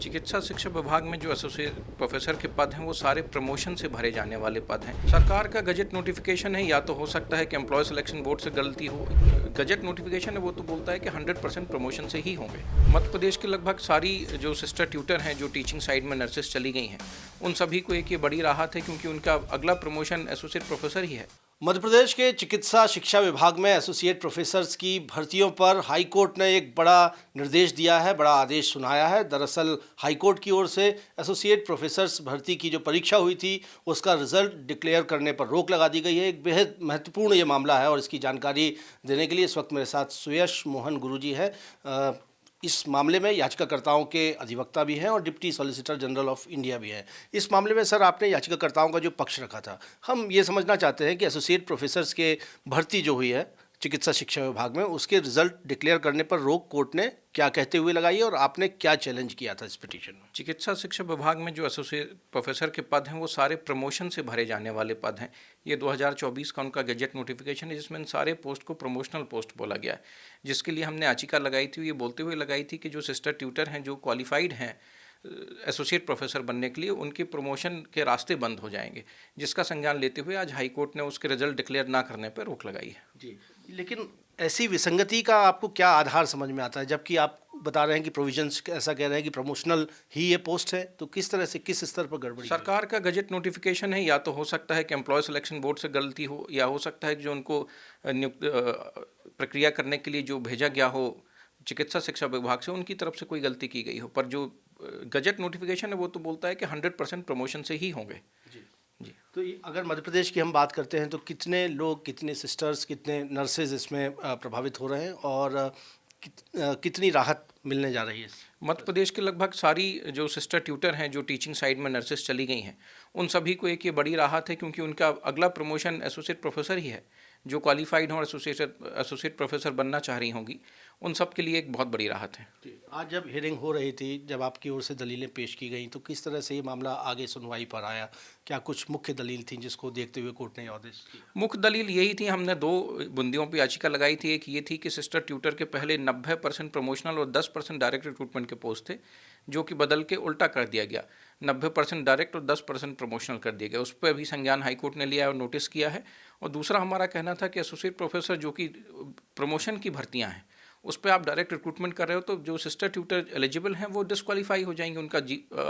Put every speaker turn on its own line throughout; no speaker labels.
चिकित्सा शिक्षा विभाग में जो एसोसिएट प्रोफेसर के पद हैं वो सारे प्रमोशन से भरे जाने वाले पद हैं। सरकार का गजट नोटिफिकेशन है, या तो हो सकता है कि एम्प्लॉय सिलेक्शन बोर्ड से गलती हो। गजट नोटिफिकेशन है वो तो बोलता है कि 100% प्रमोशन से ही होंगे। मध्य प्रदेश की लगभग सारी जो सिस्टर ट्यूटर हैं, जो टीचिंग साइड में नर्सेस चली गई हैं, उन सभी को एक ये बड़ी राहत है क्योंकि उनका अगला प्रमोशन एसोसिएट प्रोफेसर ही है।
मध्य प्रदेश के चिकित्सा शिक्षा विभाग में एसोसिएट प्रोफेसर्स की भर्तियों पर हाई कोर्ट ने एक बड़ा निर्देश दिया है, बड़ा आदेश सुनाया है। दरअसल हाई कोर्ट की ओर से एसोसिएट प्रोफेसर्स भर्ती की जो परीक्षा हुई थी उसका रिजल्ट डिक्लेयर करने पर रोक लगा दी गई है। एक बेहद महत्वपूर्ण ये मामला है और इसकी जानकारी देने के लिए इस वक्त मेरे साथ सुयश मोहन गुरुजी हैं। इस मामले में याचिकाकर्ताओं के अधिवक्ता भी हैं और deputy solicitor general of India भी हैं। इस मामले में सर आपने याचिकाकर्ताओं का जो पक्ष रखा था, हम ये समझना चाहते हैं कि एसोसिएट प्रोफेसर्स के भर्ती जो हुई है चिकित्सा शिक्षा विभाग में, उसके रिजल्ट डिक्लेयर करने पर रोक कोर्ट ने क्या कहते हुए लगाई है और आपने क्या चैलेंज किया था इस पिटीशन में?
चिकित्सा शिक्षा विभाग में जो एसोसिएट प्रोफेसर के पद हैं वो सारे प्रमोशन से भरे जाने वाले पद हैं। ये 2024 का उनका गजट नोटिफिकेशन है जिसमें इन सारे पोस्ट को प्रमोशनल पोस्ट बोला गया है, जिसके लिए हमने याचिका लगाई थी। ये बोलते हुए लगाई थी कि जो सिस्टर ट्यूटर हैं, जो क्वालिफाइड हैं एसोसिएट प्रोफेसर बनने के लिए, उनके प्रमोशन के रास्ते बंद हो जाएंगे, जिसका संज्ञान लेते हुए आज हाई कोर्ट ने उसके रिजल्ट डिक्लेयर ना करने पर रोक लगाई है।
जी, लेकिन ऐसी विसंगति का आपको क्या आधार समझ में आता है, जबकि आप बता रहे हैं कि प्रोविजंस ऐसा कह रहे हैं कि प्रमोशनल ही ये पोस्ट है, तो किस तरह से किस स्तर पर गड़बड़ी?
सरकार का गजट नोटिफिकेशन है, या तो हो सकता है कि एम्प्लॉय सिलेक्शन बोर्ड से गलती हो, या हो सकता है कि जो उनको नियुक्त प्रक्रिया करने के लिए जो भेजा गया हो चिकित्सा शिक्षा विभाग से, उनकी तरफ से कोई गलती की गई हो। पर जो गजट नोटिफिकेशन है वो तो बोलता है कि 100% प्रमोशन से ही होंगे।
जी, तो अगर मध्य प्रदेश की हम बात करते हैं तो कितने लोग, कितने सिस्टर्स, कितने नर्सेज इसमें प्रभावित हो रहे हैं और कितनी राहत मिलने जा रही है?
मध्य प्रदेश के लगभग सारी जो सिस्टर ट्यूटर हैं, जो टीचिंग साइड में नर्सेस चली गई हैं, उन सभी को एक ये बड़ी राहत है क्योंकि उनका अगला प्रमोशन एसोसिएट प्रोफेसर ही है। जो क्वालिफाइड हों और एसोसिएट प्रोफेसर बनना चाह रही होंगी, उन सब के लिए एक बहुत बड़ी राहत है।
आज जब हियरिंग हो रही थी, जब आपकी ओर से दलीलें पेश की गई, तो किस तरह से ये मामला आगे सुनवाई पर आया? क्या कुछ मुख्य दलील थी जिसको देखते हुए कोर्ट ने आदेश किया?
मुख्य दलील यही थी, हमने दो बुंदियों पर याचिका लगाई थी। एक ये थी कि सिस्टर ट्यूटर के पहले 90% प्रमोशनल और 10% डायरेक्ट रिक्रूटमेंट के पोस्ट थे, जो कि बदल के उल्टा कर दिया गया। 90% डायरेक्ट और 10% प्रमोशनल कर दिया गया। उस पर भी संज्ञान हाईकोर्ट ने लिया और नोटिस किया है। और दूसरा हमारा कहना था कि एसोसिएट प्रोफेसर जो कि प्रमोशन की भर्तियां हैं, उस पर आप डायरेक्ट रिक्रूटमेंट कर रहे हो तो जो सिस्टर ट्यूटर एलिजिबल हैं वो डिस्क्वालीफाई हो जाएंगे, उनका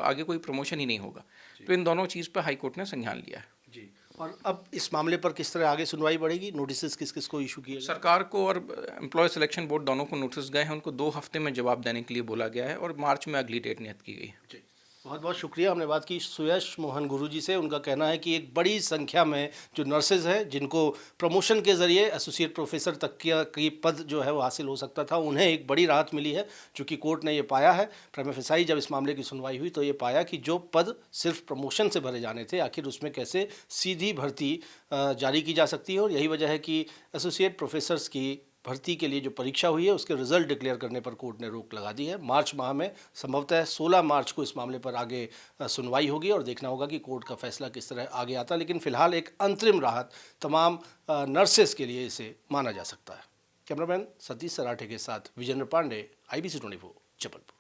आगे कोई प्रमोशन ही नहीं होगा। तो इन दोनों चीज़ पर हाईकोर्ट ने संज्ञान लिया है।
जी, और अब इस मामले पर किस तरह आगे सुनवाई बढ़ेगी? नोटिस किस किस को इशू किए?
सरकार को और एम्प्लॉय सिलेक्शन बोर्ड दोनों को नोटिस गए हैं। उनको 2 हफ्ते में जवाब देने के लिए बोला गया है और मार्च में अगली डेट नियत की गई है।
बहुत बहुत शुक्रिया। हमने बात की सुयश मोहन गुरुजी से। उनका कहना है कि एक बड़ी संख्या में जो नर्सेज हैं जिनको प्रमोशन के ज़रिए एसोसिएट प्रोफेसर तक की पद जो है वो हासिल हो सकता था, उन्हें एक बड़ी राहत मिली है। चूँकि कोर्ट ने ये पाया है, प्राइमा फेसाई जब इस मामले की सुनवाई हुई तो ये पाया कि जो पद सिर्फ प्रमोशन से भरे जाने थे, आखिर उसमें कैसे सीधी भर्ती जारी की जा सकती है। और यही वजह है कि एसोसिएट प्रोफेसर्स की भर्ती के लिए जो परीक्षा हुई है उसके रिजल्ट डिक्लेयर करने पर कोर्ट ने रोक लगा दी है। मार्च माह में संभवतः 16 मार्च को इस मामले पर आगे सुनवाई होगी और देखना होगा कि कोर्ट का फैसला किस तरह आगे आता है। लेकिन फिलहाल एक अंतरिम राहत तमाम नर्सेस के लिए इसे माना जा सकता है। कैमरामैन सतीश सराठे के साथ विजेंद्र पांडे, IBC 24 जबलपुर।